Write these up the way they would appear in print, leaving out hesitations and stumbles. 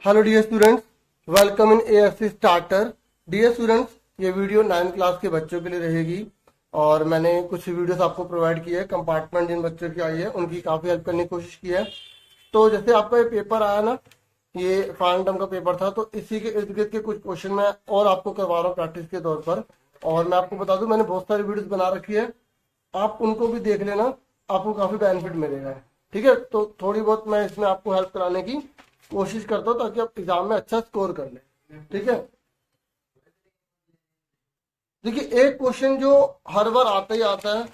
Hello dear students, welcome in AFC starter. Dear students, ये video 9th class के बच्चों के लिए रहेगी और मैंने कुछ वीडियोस आपको प्रोवाइड किए हैं। कंपार्टमेंट जिन बच्चों की आई है उनकी काफ़ी हेल्प करने की कोशिश की है। तो जैसे आपका ये पेपर आया ना, ये फाइनल टर्म का पेपर था, तो इसी के इर्द गिर्द के कुछ क्वेश्चन मैं और आपको करवा रहा हूँ प्रैक्टिस के तौर पर। और मैं आपको बता दूं, मैंने बहुत सारी वीडियोस बना रखी है, आप उनको भी देख लेना, आपको काफ़ी बेनिफिट मिलेगा। ठीक है, तो थोड़ी बहुत मैं इसमें आपको हेल्प कराने की कोशिश करता हूँ ताकि आप एग्जाम में अच्छा स्कोर कर लें। ठीक है, देखिए एक क्वेश्चन जो हर बार आता ही आता है,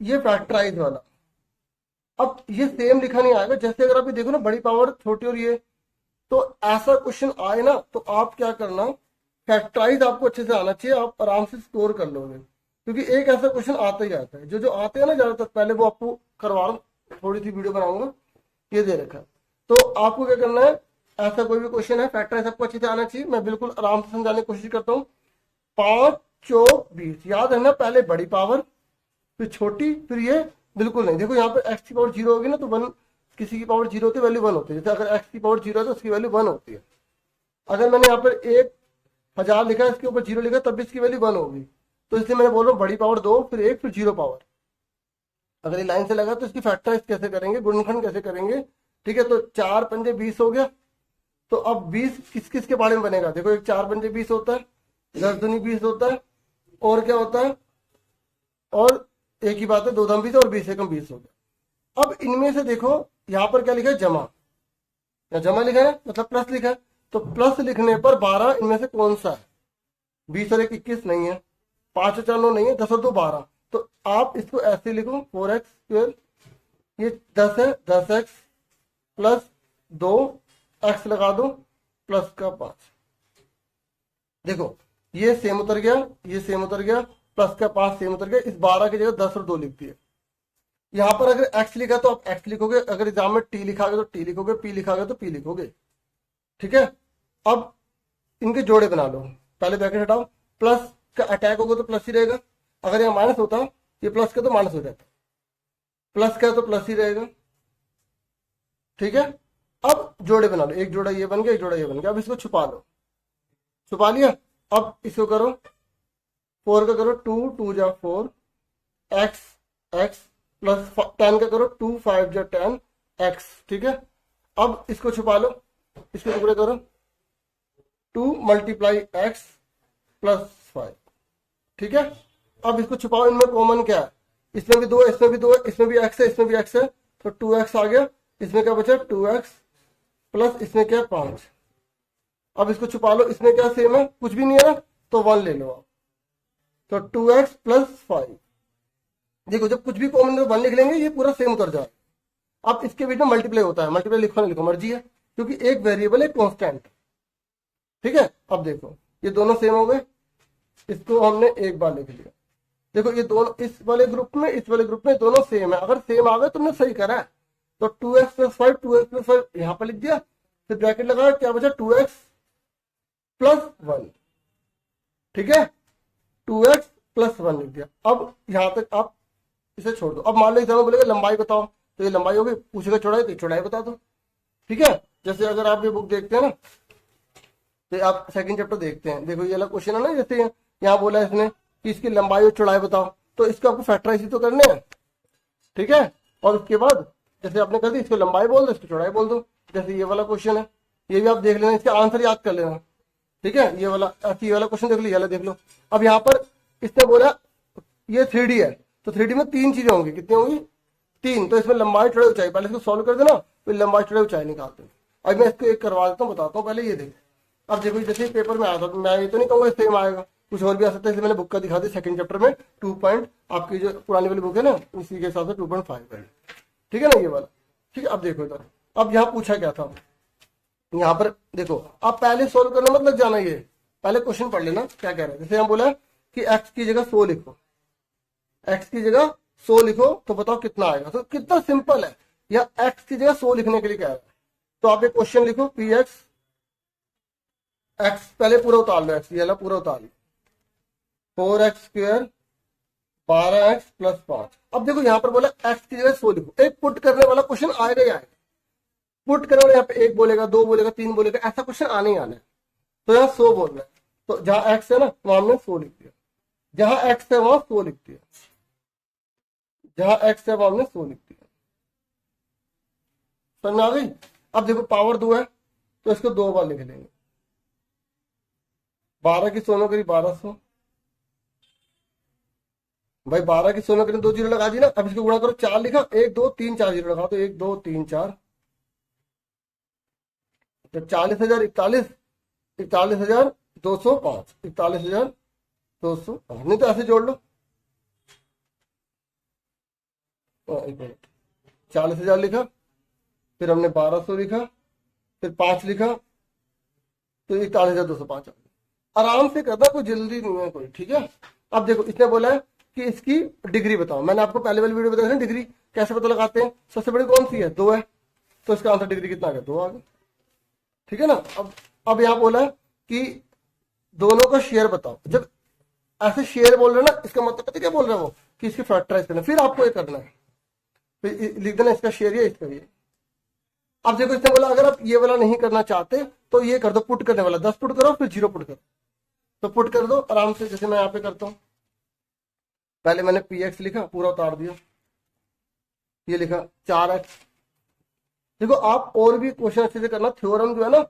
ये फैक्टराइज वाला। अब ये सेम लिखा नहीं आएगा, जैसे अगर आप ये देखो ना, बड़ी पावर छोटी और ये, तो ऐसा क्वेश्चन आए ना तो आप क्या करना, फैक्टराइज आपको अच्छे से आना चाहिए, आप आराम से स्कोर कर लोगे। क्योंकि एक ऐसा क्वेश्चन आता ही आता है, जो जो आते हैं ना ज्यादातर, पहले वो आपको करवा रहा हूँ, थोड़ी सी वीडियो बनाऊंगा, ये दे रखा है। तो आपको क्या करना है, ऐसा कोई भी क्वेश्चन है फैक्टराइज आपको अच्छे से आना चाहिए। मैं बिल्कुल आराम से समझाने की कोशिश करता हूँ। 5 चौक 20, याद है ना, पहले बड़ी पावर फिर छोटी फिर ये। बिल्कुल नहीं, देखो यहाँ पर एक्स की पावर 0 होगी ना तो 1, किसी की पावर 0 होती है वैल्यू 1 होती है। जैसे अगर एक्स की पावर 0 है तो उसकी वैल्यू 1 होती है। अगर मैंने यहाँ पर 1000 लिखा है, इसके ऊपर 0 लिखा तब भी इसकी वैल्यू 1 होगी। तो इसलिए मैंने बोल रहा हूँ बड़ी पावर 2 फिर 1 फिर 0 पावर। अगर ये लाइन से लगा तो इसकी फैक्टराइज कैसे करेंगे, गुणनखंड कैसे करेंगे। ठीक है, तो 4 पंजे 20 हो गया। तो अब 20 किस किस के बारे में बनेगा, देखो एक 4 पंजे 20 होता है, 10 दूनी 20 होता है, और क्या होता है, और एक ही बात है, 2 दम 20 और 20 एकम 20 हो गया। अब इनमें से देखो यहाँ पर क्या लिखा है, जमा, या जमा लिखा है मतलब प्लस लिखा है। तो प्लस लिखने पर 12 इनमें से कौन सा है, 20 और 1 21 नहीं है, 5 और 4 9 नहीं है, 10 और 2 12। तो आप इसको ऐसे लिखो 4x स्क्वायर, ये 10 है, 10x प्लस 2 x लगा दो प्लस का 5। देखो ये सेम उतर गया, ये सेम उतर गया, प्लस का 5 सेम उतर गया। इस 12 की जगह 10 और 2 लिख दिए। यहाँ पर अगर x लिखा तो आप x लिखोगे, अगर एग्जाम में t लिखा गया तो t लिखोगे, p लिखा गया तो p लिखोगे। ठीक है, अब इनके जोड़े बना लो, पहले ब्रैकेट हटाओ, प्लस का अटैक होगा तो प्लस ही रहेगा, अगर यहाँ माइनस होता ये प्लस का तो माइनस हो जाता, प्लस का तो प्लस ही रहेगा। ठीक है, अब जोड़े बना लो, एक जोड़ा ये बन गया, एक जोड़ा ये बन गया। अब इसको छुपा लो, छुपा लिया। अब इसको करो 4 का करो 2 2 जा 4 x x प्लस 10 का करो 2 5 जा 10 x। ठीक है, अब इसको छुपा लो, इसके टुकड़े करो 2 मल्टीप्लाई x प्लस 5। ठीक है, अब इसको छुपाओ, इनमें कॉमन क्या है, इसमें भी 2 है, इसमें भी 2 है, इसमें भी x है, इसमें भी x है, तो 2x आ गया। इसमें क्या बचा 2x प्लस इसमें क्या 5। अब इसको छुपा लो, इसमें क्या सेम है, कुछ भी नहीं है ना, तो 1 ले लो आप, तो 2x प्लस 5। देखो जब कुछ भी कॉमन है 1 लिख लेंगे, ये पूरा सेम उतर जाए। अब इसके बीच में मल्टीप्लाई होता है, मल्टीप्लाई लिखो ना लिखो मर्जी है, क्योंकि एक वेरिएबल है कॉन्स्टेंट। ठीक है, अब देखो ये दोनों सेम हो गए, इसको हमने एक बार लिख लिया। देखो ये दोनों इस वाले ग्रुप में इस वाले ग्रुप में दोनों सेम है, अगर सेम आ गए तुमने सही करा है। तो 2x प्लस 5 2x प्लस 5 यहाँ पर लिख दिया, फिर ब्रैकेट लगाया, क्या बचा 2x प्लस 1। ठीक है, 2x प्लस 1 लिख दिया। अब यहां तक आप इसे छोड़ दो। अब मान लो एग्जाम बोलेगा लंबाई बताओ, तो ये लंबाई होगी, पूछेगा चौड़ाई तो चौड़ाई बता दो। ठीक है, जैसे अगर आप ये बुक देखते हैं ना, तो आप सेकंड चैप्टर देखते हैं, देखो ये वाला क्वेश्चन है ना, जैसे यहाँ बोला है इसने कि इसकी लंबाई और चौड़ाई बताओ, तो इसको आपको फैक्टराइज तो करने हैं। ठीक है, और उसके बाद जैसे आपने कर दी, इसको लंबाई बोल दो, इसको चौड़ाई बोल दो। जैसे ये वाला क्वेश्चन है, ये भी आप देख लेना, इसका आंसर याद कर लेना। ठीक है, ये वाला क्वेश्चन देख लो, ये वाला देख लो। अब यहाँ पर इसने बोला ये 3D है, तो 3D में 3 चीजें होंगी, कितनी होंगी 3, तो इसमें लंबाई चौड़ाई ऊंचाई, पहले इसको सॉल्व कर देना, फिर लंबाई चौड़ाई ऊंचाई निकालते हैं। अब मैं इसको एक करवा देता हूँ, बताता हूँ, पहले ये देखो। अब देखो जैसे पेपर में आया था, मैं ये तो नहीं कहूंगा सेम आएगा, कुछ और भी आ सकता है, इसलिए मैंने बुक का दिखा दिया। सेकंड चैप्टर में 2 पॉइंट, आपकी जो पुरानी वाली बुक है ना, इसी के हिसाब से 2.5 है। ठीक है ना, ये वाला। ठीक है, अब देखो इधर, अब यहाँ पूछा क्या था, यहाँ पर देखो, आप पहले सोल्व करना मत लग जाना, ये पहले क्वेश्चन पढ़ लेना क्या कह रहे हैं। जैसे हम बोला कि x की जगह 100 लिखो, x की जगह 100 लिखो, तो बताओ कितना आएगा। तो कितना सिंपल है, या x की जगह 100 लिखने के लिए कह रहा है, तो आप एक क्वेश्चन लिखो px, x पहले पूरा उतार लो, x ये पूरा उतार लो, 4x स्क्वायर 12x प्लस 5। अब देखो यहाँ पर बोला x की जगह 100 लिखो, एक पुट करने वाला क्वेश्चन आएगा ही आएगा। पुट करने वाला यहाँ पे 1 बोलेगा, 2 बोलेगा, 3 बोलेगा, ऐसा क्वेश्चन आने ही आना है। तो यहाँ 100 बोल रहा है, तो जहां एक्स है ना वहां हमने 100 लिख दिया, जहां एक्स है वहां 100 लिख दिया, जहां एक्स है वहां हमने 100 लिख दिया। समझ में आ गई? अब देखो पावर 2 है तो इसको 2 बार लिख लेंगे। 12 की 100 में करी 1200, भाई 12 की 100 में करी 2 जीरो लगा दी ना। अब इसको गुणा करो, 4 लिखा, 1 2 3 4 जीरो लगा, तो 1 2 3 4, तो 40,000 41, 41,205, 41,205, नहीं तो ऐसे जोड़ लो। 40,000 लिखा, फिर हमने 1200 लिखा, फिर 5 लिखा, तो 41,205 आराम से करना, कोई जल्दी नहीं है कोई, ठीक है। अब देखो इसने बोला है कि इसकी डिग्री बताओ। मैंने आपको पहले वाली वीडियो बताया डिग्री कैसे पता लगाते हैं। सबसे बड़ी कौन सी है? 2 है, तो इसका आंसर डिग्री कितना आ गया? 2 आ गया, ठीक है ना। अब यहाँ बोला है कि दोनों का शेयर बताओ। जब ऐसे शेयर बोल रहे हैं ना, इसका मतलब पता क्या बोल रहा है वो, कि इसकी फैक्टराइज करना, फिर आपको ये करना है, फिर लिख देना इसका शेयर ये, इसका ये। अब देखो इसने बोला अगर आप ये वाला नहीं करना चाहते तो ये कर दो, पुट करने वाला 10 पुट करो, फिर 0 पुट करो। तो पुट कर दो आराम से, जैसे मैं यहाँ पे करता हूँ। पहले मैंने px लिखा, पूरा उतार दिया, ये लिखा 4x। देखो आप और भी क्वेश्चन अच्छे से करना, थ्योरम जो है ना,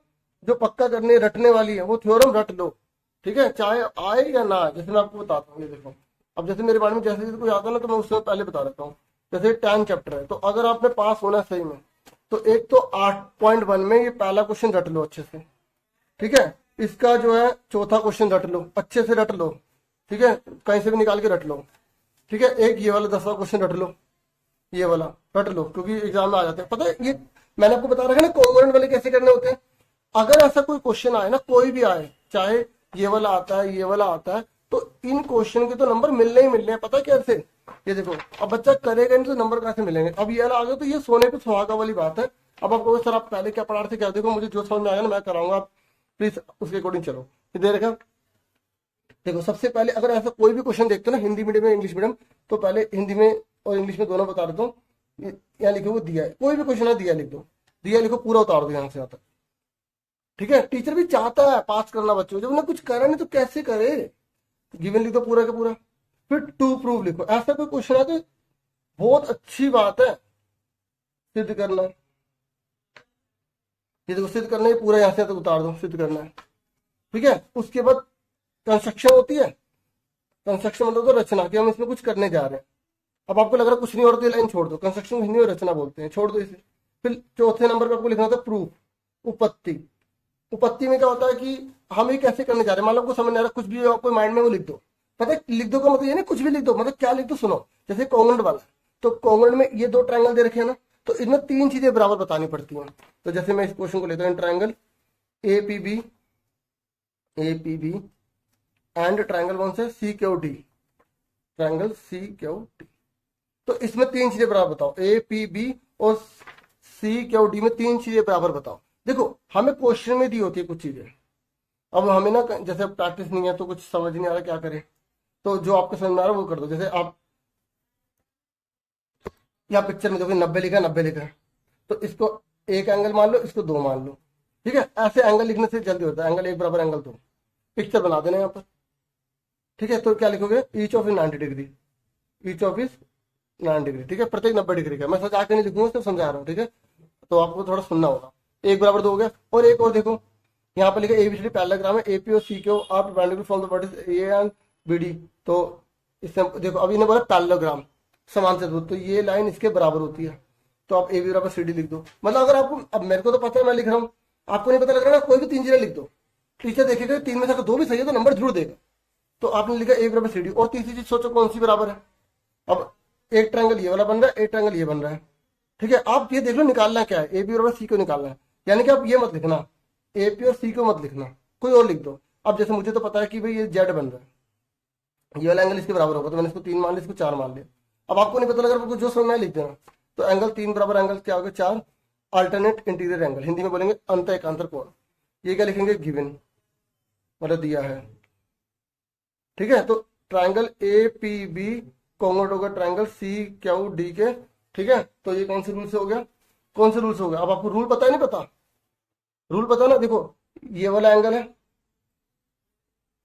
जो पक्का करने रटने वाली है वो थ्योरम रट लो, ठीक है, चाहे आए या ना आए। जैसे मैं आपको बताता हूँ, ये देखो, अब जैसे मेरे बारे में जैसे कोई आता है ना, तो मैं उससे पहले बता देता हूँ। जैसे 10 चैप्टर है, तो अगर आपने पास होना है सही में, तो एक तो 8.1 में ये पहला क्वेश्चन रट लो अच्छे से, ठीक है। इसका जो है चौथा क्वेश्चन रट लो, अच्छे से रट लो, ठीक है, कहीं से भी निकाल के रट लो, ठीक है। एक ये वाला 10वां क्वेश्चन रट लो, ये वाला रट लो, क्योंकि एग्जाम में आ जाते हैं। पता है ये मैंने आपको बता रखा है ना कॉन्ग्रुएंट वाले कैसे करने होते हैं। अगर ऐसा कोई क्वेश्चन आए ना, कोई भी आए, चाहे ये वाला आता है, ये वाला आता है, तो इन क्वेश्चन के तो नंबर मिलने ही मिलने हैं। पता है कैसे? ये देखो, अब बच्चा करेगा नहीं तो नंबर कैसे मिलेंगे। अब ये वाला आ गया, तो ये सोने पे सुहागा वाली बात है। अब आप कहोगे सर आप पहले क्या पढ़ा रहे थे, क्या? देखो मुझे जो समझ में आएगा ना मैं कराऊंगा, आप प्लीज उसके अकॉर्डिंग चलो। ये दे रखा, देखो सबसे पहले अगर ऐसा कोई भी क्वेश्चन देखते हो ना, हिंदी मीडियम में इंग्लिश मीडियम, तो पहले हिंदी में और इंग्लिश में दोनों बता देता हूँ। यहाँ लिखो वो दिया है, कोई भी क्वेश्चन है दिया लिख दो, दिया लिखो, पूरा उतार दो यहाँ से यहाँ तक, ठीक है। टीचर भी चाहता है पास करना बच्चों, जब उन्हें कुछ करा नहीं तो कैसे करे। गिवन लिख दो पूरा का पूरा, फिर टू प्रूव लिखो। ऐसा कोई क्वेश्चन है तो बहुत अच्छी बात है, सिद्ध करना। ये देखो सिद्ध करना है, पूरा यहाँ से तक उतार दो, सिद्ध करना है, ठीक है। उसके बाद कंस्ट्रक्शन होती है। कंस्ट्रक्शन मतलब तो रचना, कि हम इसमें कुछ करने जा रहे हैं। अब आपको लग रहा है कुछ नहीं हो रहा तो ये लाइन छोड़ दो, कंस्ट्रक्शन हिंदी में रचना बोलते हैं, छोड़ दो इसे। फिर चौथे नंबर पे आपको लिखना होता है प्रूफ, उपत्ति। उपत्ति में क्या होता है कि हम ये कैसे करने जा रहे हैं, मान लो आपको समझ नहीं आ रहा, कुछ भी आपको माइंड में वो लिख दो। पता है लिख दो का मतलब ये नहीं कुछ भी लिख दो, मतलब क्या लिख दो सुनो। जैसे कॉन्ग्रुएंट वाला, तो कॉन्ग्रुएंट में ये 2 ट्रायंगल दे रखे हैं ना, तो इनमें 3 चीजें बराबर बतानी पड़ती हैं। तो जैसे मैं इस क्वेश्चन को लेता हूँ, triangle APB, APB and triangle कौन सा? CQD, triangle CQD। तो इसमें 3 चीजें बराबर बताओ, एपीबी और CQD में 3 चीजें बराबर बताओ। देखो हमें क्वेश्चन में दी होती है कुछ चीजें, अब हमें ना जैसे प्रैक्टिस नहीं है तो कुछ समझ नहीं आ रहा क्या करें, तो जो आपको समझ में आ रहा है वो कर दो। जैसे आप यहाँ पिक्चर में देखो 90 लिखा है, 90 लिखा है, तो इसको 1 एंगल मान लो, इसको 2 मान लो, ठीक है। ऐसे एंगल लिखने से जल्दी होता है, एंगल 1 बराबर एंगल 2, पिक्चर बना देना यहाँ पर, ठीक है। तो क्या लिखोगे? Each of is 90 degree, each of is 90 degree, ठीक है, प्रत्येक 90 डिग्री का। मैं सोच आके नहीं लिखूंगा, सिर्फ समझा रहा हूँ, ठीक है, तो आपको थोड़ा सुनना होगा। 1 बराबर 2 हो गया। और एक और देखो, यहाँ पर लिखा एबीसीडी पैरेललोग्राम है, एपी और CQ are perpendicular from the vertex A and BD. तो इससे देखो अभी इन्हें बोला पैरेललोग्राम, समान चतुर्भुज, तो ये लाइन इसके बराबर होती है, तो आप ए बी बराबर सी डी लिख दो। मतलब अगर आपको, अब मेरे को तो पता है मैं लिख रहा हूँ, आपको नहीं पता लग रहा ना, कोई भी 3 चीजें लिख दो, टीचर देखेगा 3 में से अगर 2 भी सही है तो नंबर जरूर देगा। तो आपने लिखा ए बराबर सी डी। और तीसरी चीज सोचो कौन सी बराबर है। अब एक ट्रायंगल ये वाला बन रहा है, एक ट्रायंगल ये बन रहा है, ठीक है। आप ये देख लो निकालना क्या है, ए बी बराबर सी को निकालना है। यानी कि आप ये मत लिखना ए पी और सी को मत लिखना, कोई और लिख दो। अब जैसे मुझे तो पता है कि भाई ये जेड बन रहा है, ये वाला एंगल इसके बराबर होगा, तो मैंने इसको 3 मान लिया, इसको 4 मान लिया। अब आपको नहीं पता लग रहा, आपको जो समझ में लिख देना। तो एंगल 3 बराबर एंगल क्या होगा? 4 अल्टरनेट इंटीरियर एंगल, हिंदी में बोलेंगे अंत एकांतर कोण। ये क्या लिखेंगे? गिवन, मतलब दिया है, ठीक है। तो triangle A P B congruent होगा ट्रायंगल सी क्यू डी के, ठीक है। तो ये कौन से रूल से हो गया? कौन से रूल से हो गया? अब आपको रूल पता है नहीं पता? रूल पता ना, देखो ये वाला एंगल है,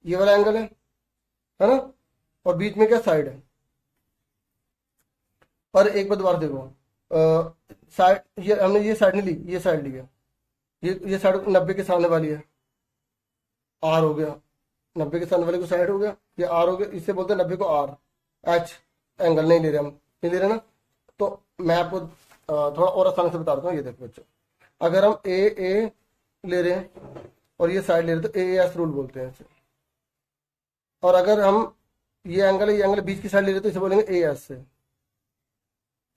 ये वाला एंगल है ना, और बीच में क्या साइड है। और एक बार दोबारा देखो, साइड ये हमने ये साइड नहीं ली, ये साइड ली है, ये साइड 90 के सामने वाली है, आर हो गया, 90 के सामने वाले को साइड हो गया, ये आर हो गया, इससे बोलते हैं 90 को आर। एच एंगल नहीं ले रहे हम, नहीं ले रहे ना। तो मैं आपको थोड़ा और आसानी से बता देता हूँ। ये देखो बच्चों, अगर हम ए ले रहे हैं और ये साइड ले रहे हैं तो ए एस रूल बोलते हैं इसे। और अगर हम ये एंगल बीच की साइड ले रहे हैं तो इसे बोलेंगे ए एस से।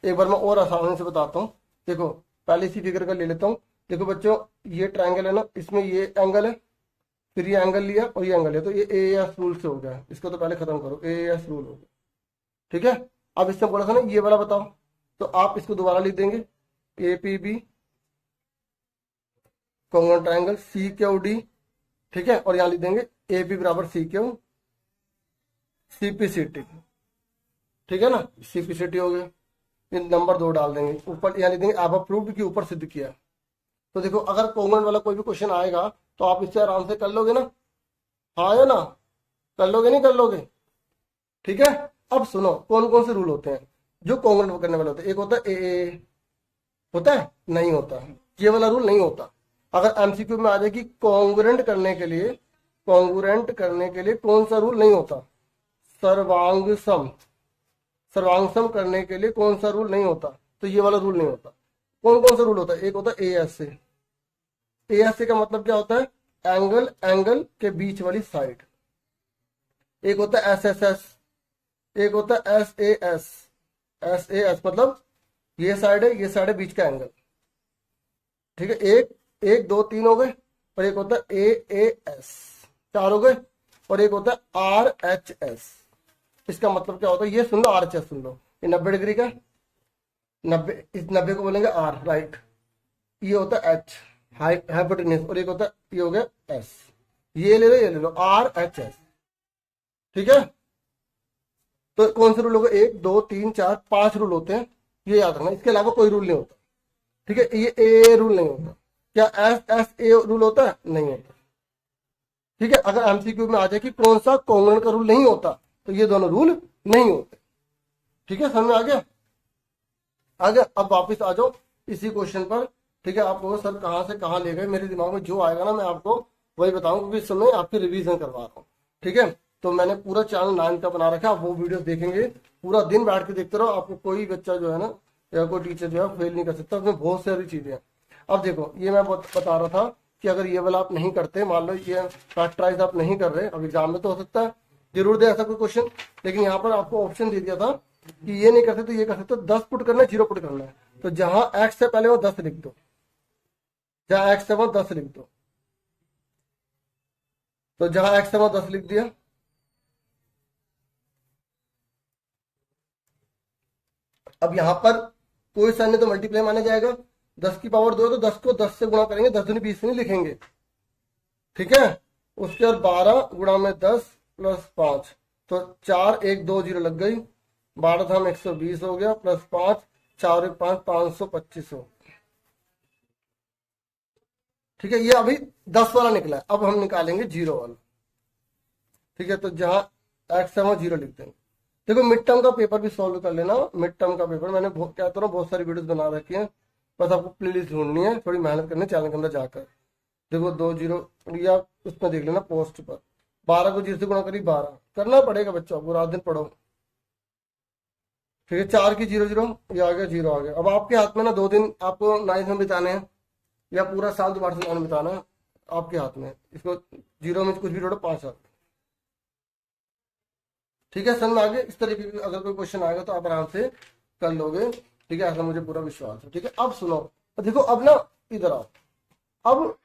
एक बार मैं और आसानी से बताता हूँ। देखो पहले इसी फिगर का ले लेता हूँ। देखो बच्चों, ये ट्रायंगल है ना, इसमें ये एंगल है, फिर ये एंगल लिया और ये एंगल है, तो ये ए एस रूल से हो गया। इसको तो पहले खत्म करो, ए एस रूल हो गया, ठीक है। अब इससे बोला था ना ये वाला बताओ, तो आप इसको दोबारा लिख देंगे, A P B congruent triangle C Q D, ठीक है। और यहाँ लिख देंगे ए पी बराबर C Q C P C T, ठीक है ना, सी पी सी टी हो गया। ये नंबर 2 डाल देंगे ऊपर, यहाँ लिख देंगे आप अप्रूव्ड के ऊपर सिद्ध किया। तो देखो अगर कॉन्ग्रुएंट वाला कोई भी क्वेश्चन आएगा तो आप इससे आराम से कर लोगे ना, हाँ या ना, कर लोगे नहीं कर लोगे, ठीक है। अब सुनो कौन कौन से रूल होते हैं जो कॉन्ग्रुएंट करने वाले होते हैं। एक होता है ए होता है, नहीं होता, ये वाला रूल नहीं होता। अगर एमसीक्यू में आ जाए कि कॉन्ग्रुएंट करने के लिए कौन सा रूल नहीं होता, सर्वांग सम करने के लिए कौन सा रूल नहीं होता, तो ये वाला रूल नहीं होता। कौन कौन सा रूल होता है? एक होता है ए एस से का मतलब क्या होता है? एंगल के बीच वाली साइड। एक होता है एस, एक होता है एस मतलब ये साइड है बीच का एंगल, ठीक है। एक 2 3 हो गए, और एक होता है ए एस, 4 हो गए, और एक होता है आर एच एस। इसका मतलब क्या होता है? ये सुन लो, आर एच एस सुन लो, ये 90 डिग्री का, 90, इस 90 को बोलेंगे आर, राइट। ये होता है एच, हाइपोटेन्यूज, और एक होता है ये हो गया एस। ये ले लो आर एच एस, ठीक है। तो कौन से रूल हो गए? 1 2 3 4 5 रूल होते हैं, ये याद रखना। इसके अलावा कोई रूल नहीं होता, ठीक है। ये ए रूल नहीं होता। क्या एस ए रूल होता है? नहीं होता, ठीक है। अगर एमसीक्यू में आ जाए कि कौन सा कॉन्ग्रुएंट का रूल नहीं होता, तो ये दोनों रूल नहीं होते, ठीक है। समझ में आ गया? अब वापस आ जाओ इसी क्वेश्चन पर, ठीक है। आप लोग सर कहाँ से कहाँ ले गए, मेरे दिमाग में जो आएगा ना मैं आपको वही बताऊंगा, क्योंकि इस समय आपकी रिवीजन करवा रहा हूँ, ठीक है। तो मैंने पूरा चैनल 9 का बना रखा है, आप वो वीडियो देखेंगे, पूरा दिन बैठ के देखते रहो, आपको कोई बच्चा जो है ना या कोई टीचर जो है फेल नहीं कर सकता। उसमें बहुत सारी चीजें हैं। अब देखो ये मैं बता रहा था कि अगर ये वाला आप नहीं करते, मान लो ये फैक्टराइज आप नहीं कर रहे, अब एग्जाम में तो हो सकता है जरूर दे ऐसा कोई क्वेश्चन, लेकिन यहाँ पर आपको ऑप्शन दे दिया था कि ये नहीं करते तो ये कर सकते, 10 पुट करना है, 0 पुट करना है। तो जहां एक्स से पहले वो 10 लिख दो, जहां एक्स से वो 10 लिख दो। तो जहां एक्स से वो 10 लिख दिया, अब यहां पर कोई सा नहीं तो मल्टीप्लाई माना जाएगा। 10 की पावर 2 है तो 10 को 10 से गुणा करेंगे, 10 दूनी 20 नहीं लिखेंगे, ठीक है। उसके बाद 12 गुणा में 10 प्लस 5, तो 4 1 2 0 लग गई, 12 था 120 हो गया, प्लस 5 4 1 5 525 हो, ठीक है। ये अभी 10 वाला निकला है, अब हम निकालेंगे 0 वाला, ठीक है। तो जहां एक्स है वहां 0 लिख देंगे। देखो मिड टर्म का पेपर भी सॉल्व कर लेना। मिड टर्म का पेपर मैंने कहता हूँ बहुत सारी वीडियोस बना रखी है, बस आपको प्लेलिस्ट ढूंढनी है, थोड़ी मेहनत करनी है चैनल के अंदर जाकर। देखो 2 0 या उसमें देख लेना पोस्ट पर, 12 को 0 से गुणा करी 12, करना पड़ेगा बच्चों, पूरा दिन पढ़ो, ठीक है। 4 की 0 0, ये आ गया 0 आ गया। अब आपके हाथ में ना 2 दिन आपको 9th में बिताने हैं या पूरा साल दोबारा से 9 में बिताना है, आपके हाथ में। इसको 0 में कुछ भी जोड़ो 5 आ, ठीक है। समझ में आगे? इस तरीके की अगर कोई क्वेश्चन आएगा तो आप आराम से कर लोगे, ठीक है, ऐसा मुझे पूरा विश्वास है, ठीक है। अब सुनो, देखो अब ना इधर आओ, अब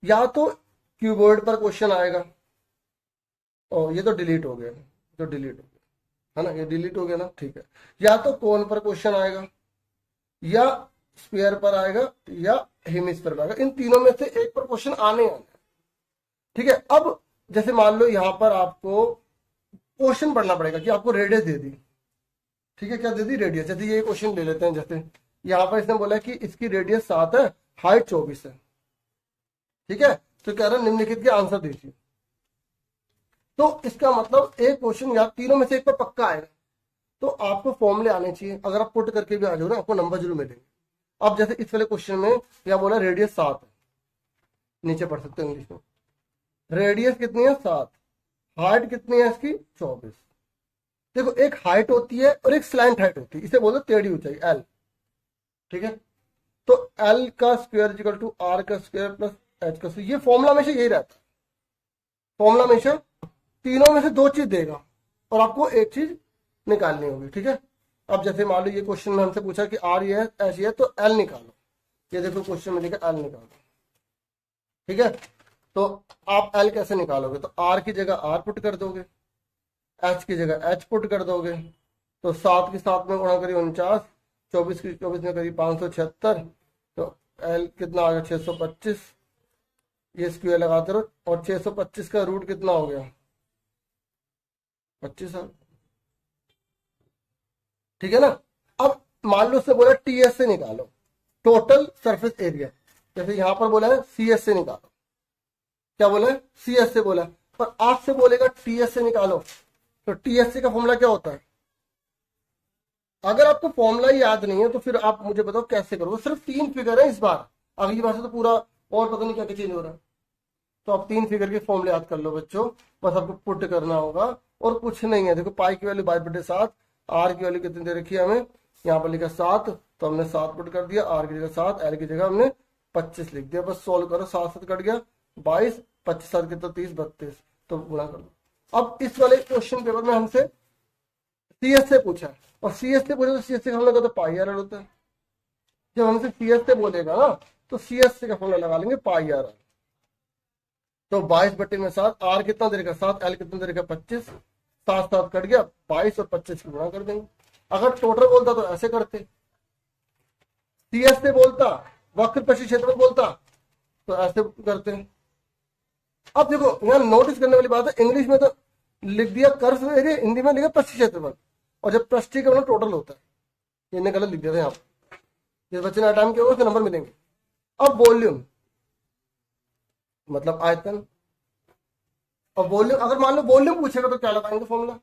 या तो कीबोर्ड पर क्वेश्चन आएगा, ओ ये तो डिलीट हो गया, तो डिलीट हो गया है ना, ये डिलीट हो गया ना, ठीक है। या तो कोन पर क्वेश्चन आएगा, या स्फीयर पर आएगा, या हेमिस्फीयर पर आएगा। इन तीनों में से एक पर क्वेश्चन आने, ठीक है। अब जैसे मान लो यहाँ पर आपको क्वेश्चन पढ़ना पड़ेगा कि आपको रेडियस दे दी, ठीक है। क्या दे दी? रेडियस। जैसे ये क्वेश्चन ले लेते हैं, जैसे यहाँ पर इसने बोला कि इसकी रेडियस 7 है, हाइट 24 है। ठीक है, तो कह रहा है निम्नलिखित के आंसर दीजिए। तो इसका मतलब एक क्वेश्चन या तीनों में से एक पर पक्का आएगा। तो आपको फॉर्मूले आने चाहिए, अगर आप पुट करके भी आ जाओ ना आपको नंबर जरूर मिलेंगे। अब जैसे इस वाले क्वेश्चन में क्या बोला, रेडियस 7 है, नीचे पढ़ सकते हो इंग्लिश में। रेडियस कितनी है 7, हाइट कितनी है इसकी 24। देखो एक हाइट होती है और एक स्लैंट हाइट होती है, इसे बोलते टेढ़ी ऊंचाई एल। ठीक है, तो एल का स्क्वायर इक्वल टू आर का स्क्वायर प्लस एच का स्क्वायर, ये फॉर्मूला हमेशा यही रहता है। फॉर्मूला हमेशा तीनों में से दो चीज देगा और आपको एक चीज निकालनी होगी। ठीक है, अब जैसे मान लो ये क्वेश्चन में हमसे पूछा कि आर ये है एच ये है, तो एल निकालो। ये देखो क्वेश्चन में लिखा एल निकालो। ठीक है, तो आप एल कैसे निकालोगे, तो आर की जगह आर पुट कर दोगे, एच की जगह एच पुट कर दोगे। तो 7 के 7 में गुणा करिए 49, 24 की 24 में करिए 576, तो एल कितना आ गया 625। ये स्क्वायर लगाते रहो, और 625 का रूट कितना हो गया 25। ठीक है ना। अब मान लो उससे बोला टीएस से निकालो, टोटल सरफेस एरिया। जैसे यहां पर बोला है सीएस से निकालो, क्या बोला है सीएस से बोला है, पर आपसे बोलेगा टीएस से निकालो। तो टीएससी का फॉर्मूला क्या होता है। अगर आपको फॉर्मूला ही याद नहीं है तो फिर आप मुझे बताओ कैसे करोगे। सिर्फ 3 फिगर है इस बार, अगली बार से तो पूरा और पता नहीं क्या क्या चेंज हो रहा है। तो आप 3 फिगर के फॉर्मूले याद कर लो बच्चों, बस आपको पुट करना होगा और कुछ नहीं है। देखो पाई की वैल्यू 22/7, आर की वैल्यू कितनी दे रखी है हमें, यहाँ पर लिखा 7, तो हमने 7 पुट कर दिया, आर की जगह 7, एल की जगह हमने 25 लिख दिया। बस सोल्व करो, 7 7 कट गया 22, 25 7 कितना 30 32, तो गुणा कर दो। अब इस वाले क्वेश्चन पेपर में हमसे सीएस से पूछा है, और सीएस से पूछा तो सीएस से हम लोग तो पाई आर होता है। जब हमसे सीएस से बोलेगा ना तो सीएस से का फॉर्मूला लगा लेंगे पाई आर। तो 22/7, आर कितना दे रखा 7, एल कितना दे रखा 25, 7 7 कट गया 22 और 25 की गुणा कर देंगे। अगर टोटल बोलता तो ऐसे करते, सीएस से बोलता, वक्र प्रशिक्षण क्षेत्र बोलता तो ऐसे करते हैं। अब देखो यहाँ नोटिस करने वाली बात है, इंग्लिश में तो लिख दिया कर्व एरिया, हिंदी में लिखा पृष्ठ क्षेत्रफल, और जब पृष्ठ का टोटल होता है, ये गलत लिख दिया था यहाँ पर। जिस बच्चे ने टाइम किया उसके नंबर मिलेंगे। अब वॉल्यूम मतलब आयतन, और वॉल्यूम अगर मान लो वॉल्यूम पूछेगा तो क्या लगाएंगे formula,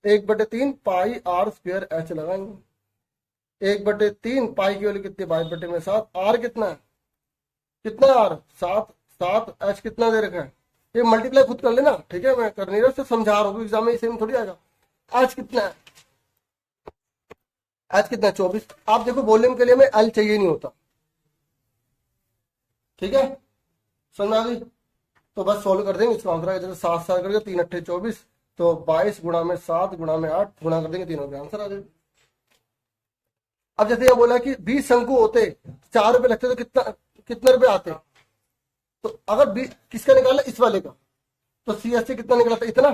1/3 pi r square h लगाएंगे। 1/3 पाई की वैल्यू कितनी 22/7, आर कितना है, कितना आर 7 7, एच कितना दे रखा है, ये मल्टीप्लाई खुद कर लेना। ठीक है, मैं कर नहीं रहा, समझा रहा हूँ, एग्जाम में इसे थोड़ी आएगा। एच कितना है, एच कितना 24। आप देखो वॉल्यूम के लिए हमें एल चाहिए नहीं होता। ठीक है, समझ आ गई। तो बस सोल्व कर देंगे इसको आंसर, जैसे 7 7 करके 3 8 24, तो 22 गुणा में 7 गुणा में 8 गुणा कर देंगे, तीनों के आंसर आ जाएगा। अब जैसे ये बोला कि 20 शंकु होते 4 रुपए लगते तो कितने रुपए आते, तो अगर किसका निकाला इस वाले का, तो सीएस से कितना निकला था इतना,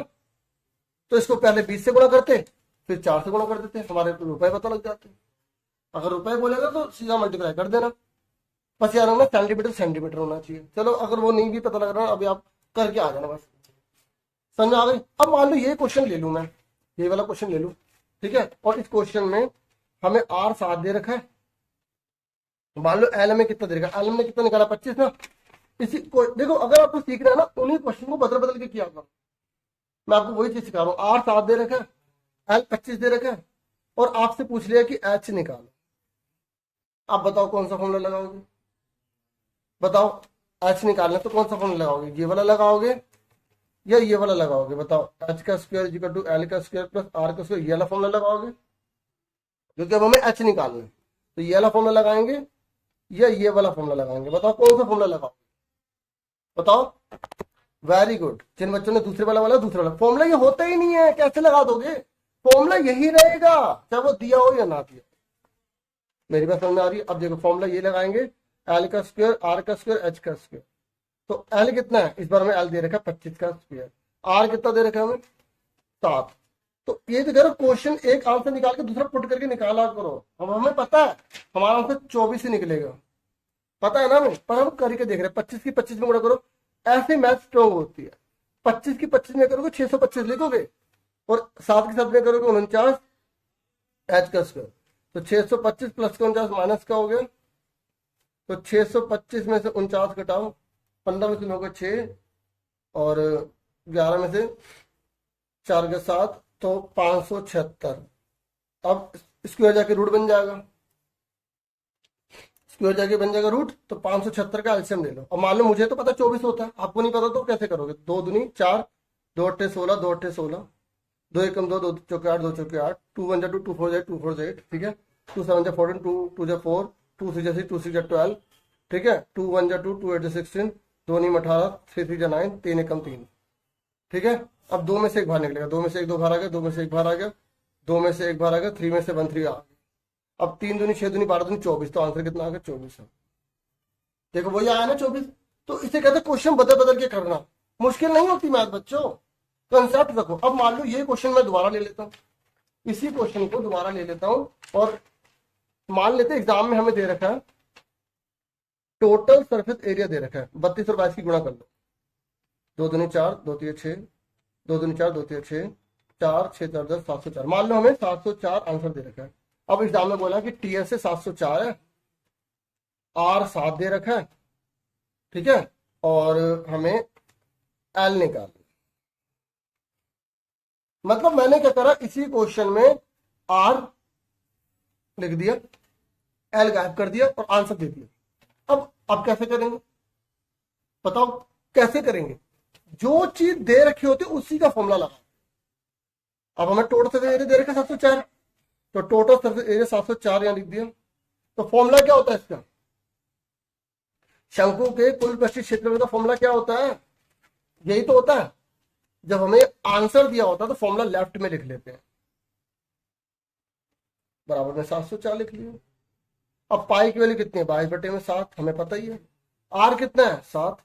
तो इसको पहले 20 से गुणा करते, फिर 4 से गुणा कर देते, हमारे रुपए पता लग जाते। अगर रुपए बोलेगा तो सीधा मल्टीप्लाई कर देना। बस यार होना सेंटीमीटर सेंटीमीटर होना चाहिए। चलो अगर वो नहीं भी पता लग रहा अभी आप करके आ जाना, बस समझ आ गई। अब मान लो ये क्वेश्चन ले लूं मैं, ये वाला क्वेश्चन ले लूं, ठीक है, और इस क्वेश्चन में हमें आर 7 दे रखा है, मान लो एल में कितना दे रखा है, एल में कितना निकाला 25 ना। इसी को देखो, अगर आपको सीखना है ना उन्हीं क्वेश्चन को बदल बदल के किया करो। मैं आपको वही चीज सिखा रहा हूँ। आर 7 दे रखा है, एल 25 दे रखा है, और आपसे पूछ लिया कि एच निकालो। आप बताओ कौन सा फॉर्मूला लगाओगे, बताओ। एच निकालना तो कौन सा फॉर्मूला लगाओगे, ये वाला लगाओगे या ये वाला लगाओगे, बताओ। एच का स्क्वायर इक्वल टू एल का स्क्वायर प्लस आर का स्क्वायर, ये वाला फॉर्मूला लगाओगे, क्योंकि अब हमें एच निकालना है। तो ये वाला फॉर्मूला लगाएंगे या ये वाला फॉर्मूला लगाएंगे, बताओ कौन सा फॉर्मूला लगाओगे, बताओ। वेरी गुड, जिन बच्चों ने दूसरे वाला फॉर्मूला ये होता ही नहीं है, कैसे लगा दोगे, फॉर्मूला यही रहेगा चाहे वो दिया हो या ना दिया। मेरी बात समझ में आ रही है। अब देखो फॉर्मूला ये लगाएंगे, एल का स्क्वायर आर का स्क्वायर एच का स्क्वायर। तो एल कितना है, इस बार हमें एल दे रखा है 25 का स्क्वायर, आर कितना दे रखा है हमें 7। तो ये तो करो क्वेश्चन एक आंसर निकाल के दूसरा पुट करके निकाला करो। अब हमें पता है हमारा आंसर 24 ही निकलेगा, पता है ना हमें, पर हम करके देख रहे हैं। 25 की 25 में गुणा करो, ऐसे मैथ स्ट्रॉन्ग होती है। 25 की 25 में करोगे 625 लिखोगे, और 7 के 7 में करोगे 49 एच का स्क्वायर। तो 625 प्लस का 49 माइनस का हो गया, तो 625 में से 49 घटाओ, 15 में से होगा 6 और 11 में से 4 के 7, तो 576। अब स्क्वायर जाके रूट बन जाएगा, स्क्वायर जाके बन जाएगा रूट, तो 576 का एलसीएम ले लो। अब मान लो मुझे तो पता 24 होता है, आपको नहीं पता तो कैसे करोगे? 2 दूनी 4, 2 अट्ठे 16, 2 अट्ठे 16, 2 एकम 2, 2 चौके 8, 2 चौके 8, 2 1 जा 2, 2 4 जा 2 4 जा 8, ठीक है। 2 7 जा 14, 2 2 जा 4, 2 6 जा 6, 2 6 जा 12, ठीक है। 2 1 जा 2, 2 8 जा 16, 2 9 18, 3 3 जा 9, 3 एकम 3, ठीक है। अब 2 में से एक बाहर निकलेगा, 2 में से एक 2 बाहर आ गया, 2 में से एक बाहर आ गया, 2 में से एक बाहर आ गया, 3 में से 1 3 आ गया। अब 3 दूनी 6 दूनी 12 दूनी 24, तो आंसर कितना आ गया? 24 है। देखो वही आया ना 24। तो इसे कहते हैं क्वेश्चन बदल बदल के करना। मुश्किल नहीं होती मैथ बच्चों, कंसेप्ट रखो। अब मान लो ये क्वेश्चन मैं दोबारा ले लेता हूँ, इसी क्वेश्चन को दोबारा ले लेता हूँ, और मान लेते एग्जाम में हमें दे रखा है टोटल सरफेस एरिया दे रखा है 32 और 22 की गुणा कर लो। 2 दूनी 4, 2 3 6, 2 दूनी 4, 2 3 6, 4 6 4 10, 704। मान लो हमें 704 आंसर दे रखा है। अब एग्जाम में बोला कि टीएस से 704 है, आर 7 दे रखा है, ठीक है, और हमें एल निकालना। मतलब मैंने क्या करा, इसी क्वेश्चन में आर लिख दिया, एल गायब कर दिया और आंसर दे दिया। अब कैसे करेंगे बताओ, कैसे करेंगे? जो चीज दे रखी होती है उसी का फॉर्मूला लगा। अब हमें टोटल सरफेस एरिया दे रखा 704, तो टोटल सरफेस एरिया 704 यहां लिख दिया। तो फॉर्मूला क्या होता है इसका? शंकु के कुल पृष्ठीय क्षेत्रफल का फॉर्मूला क्या होता है? यही तो होता है। जब हमें आंसर दिया होता है तो फॉर्मूला लेफ्ट में लिख लेते हैं, बराबर में 704 लिख लिया। अब पाई की वैल्यू कितनी है? 22/7, हमें पता ही है। आर कितना है? 7।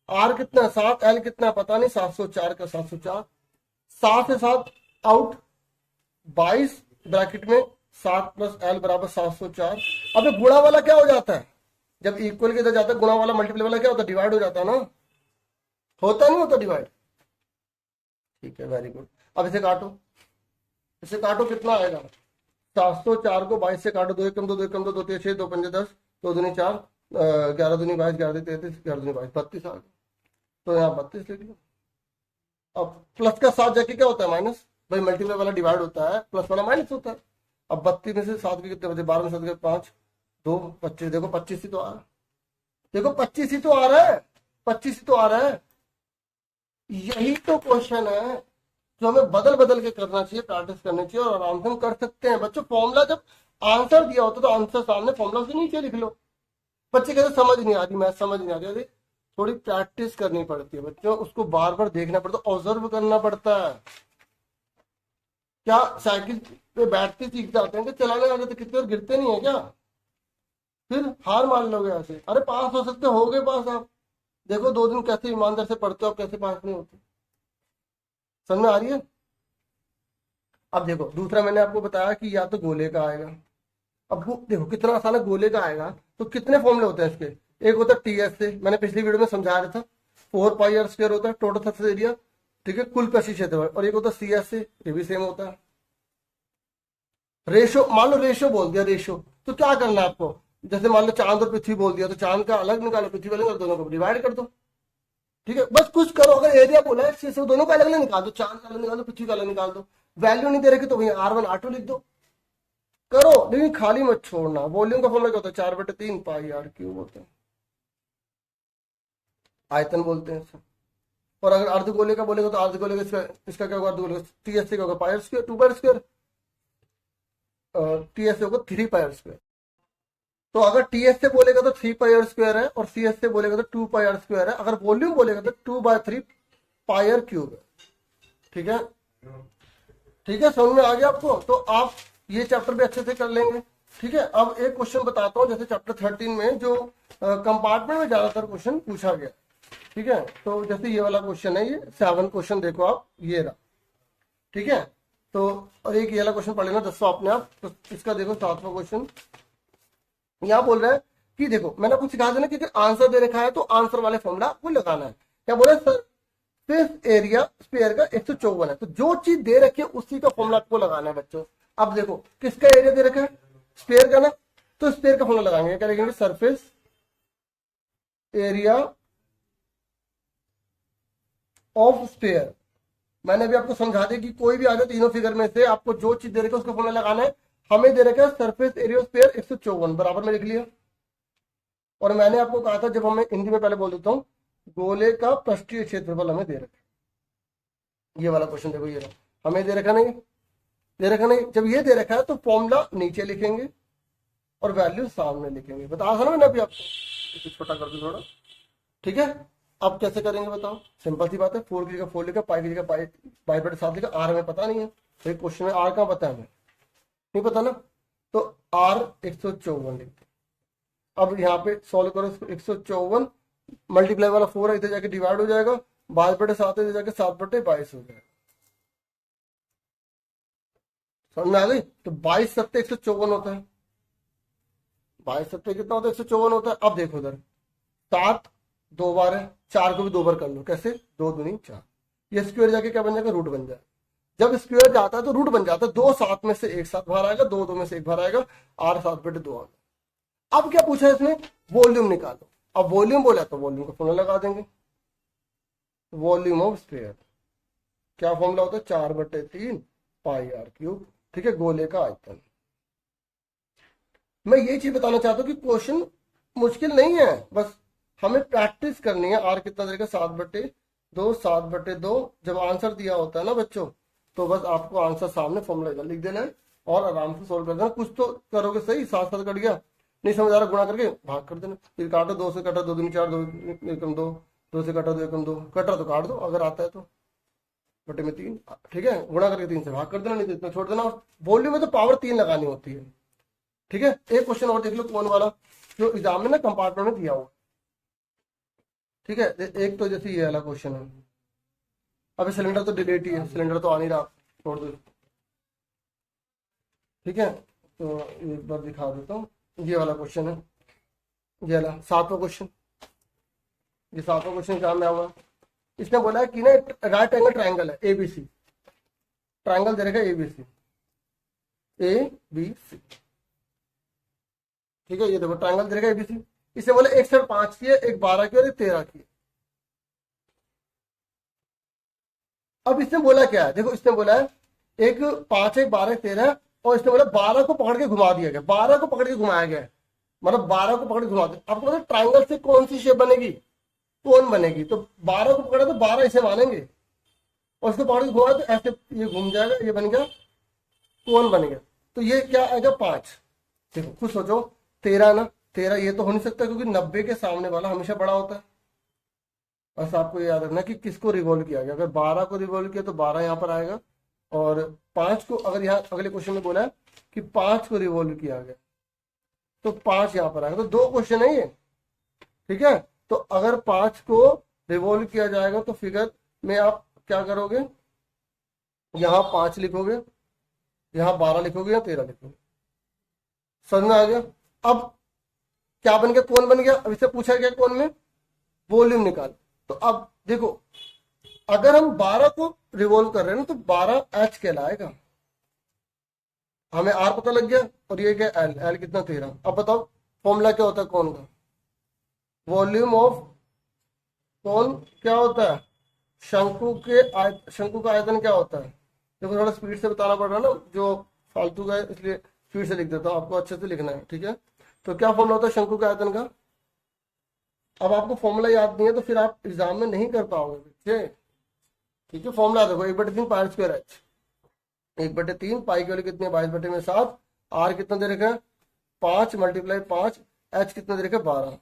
आर कितना है? 7। एल कितना है? पता नहीं। 704 का 704, 7 से 7 आउट, 22 ब्रैकेट में 7 प्लस एल बराबर 704। अब ये गुणा वाला क्या हो जाता है? जब इक्वल के इधर जाता है गुणा वाला मल्टीप्लाई वाला क्या होता है? डिवाइड हो जाता है ना, होता नहीं होता डिवाइड? ठीक है, वेरी गुड। अब इसे काटो, इसे काटो, कितना आएगा? 704 को 22 से काटो, 2 एकम 2, 2 एकम 2, 2 3 6, 2 5 10, 2 दूनी 4, 11 दूनी 22, 11 दूनी 33, 11 दूनी 22, 32 आ गया। तो यहाँ 32 लिख लो। अब प्लस का 7 जाके क्या होता है? माइनस। भाई मल्टीप्लाई वाला डिवाइड होता है, प्लस वाला माइनस होता है। अब 32 में से 7 के कितने बचे? 12 में 7 के 5, 2 25। देखो 25 ही तो आ रहा है, देखो 25 ही तो आ रहा है, 25 ही तो आ रहा है। यही तो क्वेश्चन है जो हमें बदल बदल के करना चाहिए, प्रैक्टिस करनी चाहिए, और आराम से हम कर सकते हैं बच्चों। फॉर्मूला जब आंसर दिया होता तो आंसर सामने, फॉर्मूला से नीचे लिख लो। बच्चे कहते समझ नहीं आ रही, मैथ समझ नहीं आ रही। थोड़ी प्रैक्टिस करनी पड़ती है बच्चों, उसको बार बार देखना पड़ता है, ऑब्जर्व करना पड़ता है। क्या साइकिल पे बैठते सीख जाते हैं कि चलाने आ जाते, कितने और गिरते नहीं है क्या? फिर हार मान लोगे ऐसे? अरे पास हो सकते, हो गए पास आप। देखो 2 दिन कैसे ईमानदार से पढ़ते हो, कैसे पास नहीं होते। समझ में आ रही है? अब देखो दूसरा मैंने आपको बताया कि या तो गोले का आएगा। अब वो देखो कितना आसान है, गोले का आएगा तो कितने फॉर्मूले होते हैं इसके? एक होता है टीएस से, मैंने पिछली वीडियो में समझा रहा था, 4 पाई आर स्क्वायर होता है टोटल सरफेस एरिया, ठीक है, कुल पृष्ठीय क्षेत्रफल। और एक होता है सीएस से, ये भी सेम होता है। रेशो, मान लो रेशो बोल दिया, रेशो, तो क्या करना है आपको? जैसे मान लो चांद और पृथ्वी बोल दिया, तो चांद का अलग निकालो, पृथ्वी वाले दोनों को डिवाइड कर दो, ठीक है। बस कुछ करो, अगर एरिया बोला है इससे दोनों का अलग अलग निकाल दो, चांद का अलग निकाल दो, पृथ्वी का अलग निकाल दो। वैल्यू नहीं दे रखी तो वहीं R1 R2 लिख दो, करो, लेकिन खाली मत छोड़ना। वॉल्यूम का फॉर्मूला क्या होता है? 4/3 पाई आर क्यूब होता है, आयतन बोलते हैं इसे। और अगर अर्धगोले का बोलेगा तो अर्धगोले का इसका क्या होगा? अर्धगोले का टीएस से होगा pi r square, 2 pi r square, TS से होगा 3 पाई आर स्क्वायर। तो अगर टीएस से बोलेगा तो 3 पाई आर स्क्वायर है, और सीएस से बोलेगा तो 2 पाई आर स्क्वायर है। अगर वॉल्यूम बोलेगा तो 2/3 पाई आर क्यूब है, ठीक है। ठीक है, समझ में आ गया आपको? तो आप ये चैप्टर भी अच्छे से कर लेंगे, ठीक है। अब एक क्वेश्चन बताता हूँ, जैसे चैप्टर 13 में जो कंपार्टमेंट में ज्यादातर क्वेश्चन पूछा गया, ठीक है। तो जैसे ये वाला क्वेश्चन है, ये 7 क्वेश्चन देखो आप, ये रहा, ठीक है। तो और एक ये वाला क्वेश्चन पढ़ लेना 10वां अपने आप। तो इसका देखो 7वां क्वेश्चन यहाँ बोल रहा है कि देखो मैंने आपको सिखा देना कि आंसर दे रखा है तो आंसर वाले फॉर्मूला आपको लगाना है। क्या बोला सर? एरिया स्फीयर का 154 है, तो जो चीज दे रखी है उसी का फॉर्मूला आपको लगाना है बच्चों। अब देखो किसका एरिया दे रखा है? स्फीयर का ना, तो स्फीयर का फॉर्मूला लगाएंगे, क्या लिखेंगे, सरफेस एरिया ऑफ स्फीयर। मैंने अभी आपको समझा दिया कि कोई भी आ जाए तीनों फिगर में से आपको जो चीज दे रखा है उसका फॉर्मूला लगाना है। हमें दे रखा है सरफेस एरिया ऑफ स्फीयर 154, बराबर में लिख लिया। और मैंने आपको कहा था, जब हमें हिंदी में पहले बोल देता हूँ, गोले का पृष्ठीय क्षेत्रफल हमें दे रखा है। ये वाला क्वेश्चन देखो, ये रहा, हमें दे रखा नहीं, दे रखा नहीं। जब ये दे रखा है तो फॉर्मूला नीचे लिखेंगे और वैल्यू सामने लिखेंगे। बता था ना मैंने अभी आपको, इसे छोटा कर दो थोड़ा, ठीक है। अब कैसे करेंगे बताओ, सिंपल सी बात है, 4 की जगह 4 लिखा, पाई की जगह पाई, पाई बटे 7 लिखा। आर हमें पता नहीं है, तो क्वेश्चन में आर कहाँ पता है हमें, नहीं पता ना, तो आर 154 लिखते। अब यहाँ पे सॉल्व करो इसको, 154 मल्टीप्लाई वाला 4 है, इधर जाके डिवाइड हो जाएगा, 22 बटे 7 इधर जाके 7 बटे 22 हो जाएगा। समझ में आ गई। तो 22 सत्ते 154 होता है, 22 सत्ते कितना होता है, 154 होता है। अब देखो इधर 7 2 बार है, 4 को भी 2 बार कर लो, कैसे, 2 दूनी 4, ये स्क्वायर जाके क्या बन जाएगा, रूट बन जाएगा। जब स्क्वायर जाता है तो रूट बन जाता है, 2 7 में से 1 7 बाहर आएगा, 2 2 में से 1 बाहर आएगा, 8 7 बटे 2 आ गया। अब क्या पूछा है इसमें, वॉल्यूम निकालो। अब वॉल्यूम बोला तो वॉल्यूम का फॉर्मूला लगा देंगे, वॉल्यूम ऑफ स्फीयर क्या फॉर्मूला होता है, 4 बटे 3 पाई आर क्यूब, ठीक है, गोले का आयतन। मैं ये चीज बताना चाहता हूँ कि क्वेश्चन मुश्किल नहीं है, बस हमें प्रैक्टिस करनी है। आर कितना देगा, 7 बटे 2, 7 बटे 2। जब आंसर दिया होता है ना बच्चों, तो बस आपको आंसर सामने फॉर्मूला लिख देना है और आराम से सोल्व कर देना। कुछ तो करोगे सही, 7 7 कट गया, नहीं समझ आ रहा, गुणा करके भाग कर देना, फिर काटो, 2 से कटा 2 दूनी 4, 2 एकम 2, 2 से कटा 2 एकम 2, कट रहा तो काट दो अगर आता है तो, बटे में 3, ठीक है, गुणा करके 3 से भाग कर देना, नहीं तो इतना छोड़ देना। वॉल्यूम में तो पावर 3 लगानी होती है, ठीक है। एक क्वेश्चन और देख लो, कौन वाला, जो एग्जाम में ना कंपार्टमेंट में दिया हुआ, ठीक है। एक तो जैसे ये वाला क्वेश्चन है, अभी सिलेंडर तो डिलीट ही है, सिलेंडर तो आ नहीं रहा, छोड़ दो, ठीक है। तो एक बार दिखा देता हूँ, ये वाला क्वेश्चन है, ये वाला 7वां क्वेश्चन, ये 7वां क्वेश्चन एग्जाम में हुआ। इसने बोला है कि ना राइट एंगल ट्राइंगल है एबीसी, ट्राइंगल दे रखा है एबीसी, एबीसी, ठीक है। ये देखो ट्राइंगल दे रखा है एबीसी, इससे बोले एक साइड 5 की है, एक 12 की और एक 13 की है। अब इसने बोला क्या है, देखो इसने बोला है एक 5 एक 12 एक 13, और इसने बोला 12 को पकड़ के घुमा दिया गया, 12 को पकड़ के घुमाया गया, मतलब 12 को पकड़ के घुमा दिया। आपको पता ट्राइंगल से कौन सी शेप बनेगी, कौन बनेगी, तो 12 को पकड़ा तो 12 इसे मानेंगे, और इसको पकड़ के घुमाया तो ऐसे ये घूम जाएगा, ये बन गया कौन बन गया। तो ये क्या आएगा 5। देखो खुद सोचो, 13 ना, 13 ये तो हो नहीं सकता क्योंकि 90 के सामने वाला हमेशा बड़ा होता है। बस आपको याद रखना कि किसको रिवॉल्व किया गया, अगर 12 को रिवॉल्व किया तो 12 यहाँ पर आएगा, और 5 को, अगर यहाँ अगले क्वेश्चन में बोला है कि 5 को रिवॉल्व किया गया तो 5 यहाँ पर आएगा। तो 2 क्वेश्चन है ये, ठीक है। तो अगर 5 को रिवॉल्व किया जाएगा तो फिगर में आप क्या करोगे, यहाँ 5 लिखोगे, यहाँ 12 लिखोगे या 13 लिखोगे, समझ में आ गया। अब क्या बन गया, कौन बन गया। अब इससे पूछा गया कौन में वॉल्यूम निकाल। तो अब देखो अगर हम 12 को रिवॉल्व कर रहे हैं ना तो 12 एच कहलाएगा, हमें आर पता लग गया, और ये क्या एल, एल कितना 13। अब बताओ फॉर्मूला क्या होता है कौन का, वॉल्यूम ऑफ कौन क्या होता है, शंकु के शंकु का आयतन क्या होता है। देखो थोड़ा स्पीड से बताना पड़ रहा है ना, जो फालतू का है इसलिए स्पीड से लिख देता हूँ, आपको अच्छे से लिखना है, ठीक है। तो क्या फॉर्मूला होता है शंकु के आयतन का। अब आपको फॉर्मूला याद नहीं है तो फिर आप एग्जाम में नहीं कर पाओगे बच्चे, ठीक है। फॉर्मूला देखो 1/3 पाई स्क्वायर एच, 1/3 पाई की वैल्यू कितनी है 22 बटे में 7, आर कितना दे रखा है 5 मल्टीप्लाई 5, एच कितना दे रखा है 12,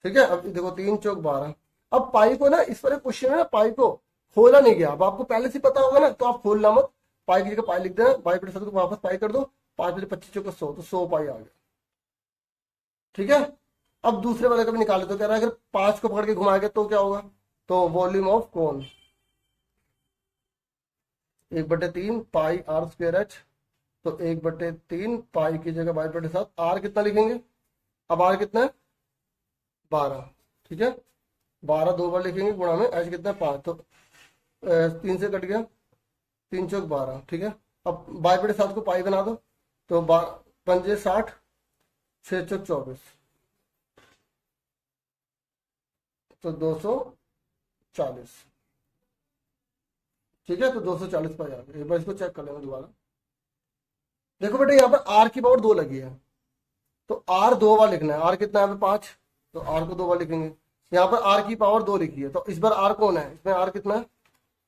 ठीक है। अब देखो 3 चौक 12। अब पाई को ना, इस पर क्वेश्चन है ना, पाई को खोला नहीं गया। अब आपको पहले से पता होगा ना, तो आप खोलना मत, पाई की जगह पाई लिख देना, 22 बटे 7 को वापस पाई कर दो, 5 बजे 25 चौक 100, तो 100 पाई आ गया, ठीक है। अब दूसरे वाले का भी निकाले, तो कह रहा है अगर 5 को पकड़ के घुमाएंगे तो क्या होगा, तो वॉल्यूम ऑफ कौन 1/3 पाई आर स्क्वायर एच, तो 1/3 पाई की जगह 22 बटे 7, आर कितना लिखेंगे, अब आर कितना है 12, ठीक है। 12 2 बार लिखेंगे, गुणा में एच कितना है 5, तो 3 से कट गया, 3 चौक 12, ठीक है। अब 22 बटे 7 को पाई बना दो, तो पंजे 60, 6 24, तो 240। ठीक है, तो 240 पर आ गया। एक बार इसको चेक कर लेना दोबारा। देखो बेटा यहाँ पर आर की पावर 2 लगी है, तो आर 2 बार लिखना है। आर कितना है यहाँ पे 5, तो आर को 2 बार लिखेंगे। यहाँ पर आर की पावर 2 लिखी है, तो इस बार आर कौन है, इसमें आर कितना है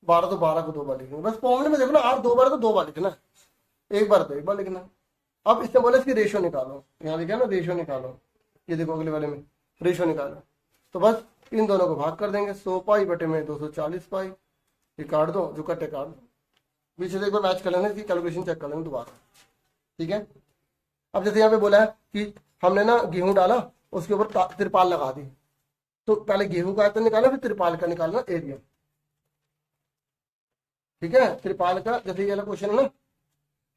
12, तो 12 को 2 बार लिखेंगे। बस फॉर्मूले में देखो ना, आर 2 बार तो 2 बार लिखना है, एक बार तो एक बार लिखना है। अब इसने बोला इसकी रेशियो निकालो, यहाँ लिखा ना रेशियो निकालो, ये देखो अगले वाले में रेशियो निकालो। तो बस इन दोनों को भाग कर देंगे, 100 पाई बटे में 240 पाई, ये काट दो, जो कटे काट दो। पीछे से एक बार मैच कर लेना, इसकी कैलकुलेशन चेक कर लेना दोबारा। ठीक है, अब जैसे यहाँ पे बोला है कि हमने ना गेहूं डाला, उसके ऊपर तिरपाल लगा दी, तो पहले गेहूं का आयतन निकालना, फिर तिरपाल का निकालना एरिया। ठीक है, त्रिपाल का जैसे ये वाला क्वेश्चन है ना,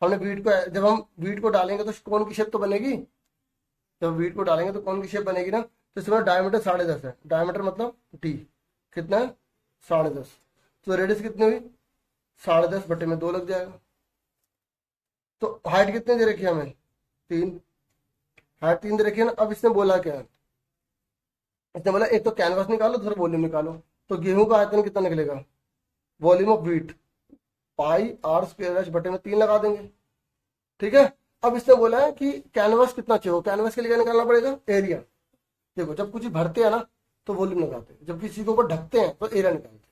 हमने वीट को, जब हम वीट को डालेंगे तो कौन की शेप तो बनेगी, जब वीट को डालेंगे तो कौन की शेप बनेगी ना, तो इसमें डायमीटर 10.5 है, डायमीटर मतलब टी कितना है 10.5, तो रेडियस कितनी हुई 10.5 बटे में 2 लग जाएगा। तो हाइट कितनी दे रखी है हमें 3, हाइट 3 दे रखी है ना। अब इसने बोला क्या है, इसने बोला एक तो कैनवास निकालो, दूसरा वॉल्यूम निकालो। तो गेहूं का आयतन कितना निकलेगा, volume of wheat pi r square h बटे में 3 लगा देंगे। ठीक है, अब इसने बोला है कि कैनवास कितना चाहिए, कैनवास के लिए क्या निकालना पड़ेगा एरिया। देखो जब कुछ भरते हैं ना तो वॉल्यूम निकालते हैं, जब किसी के ऊपर ढकते हैं तो एरिया निकालते हैं।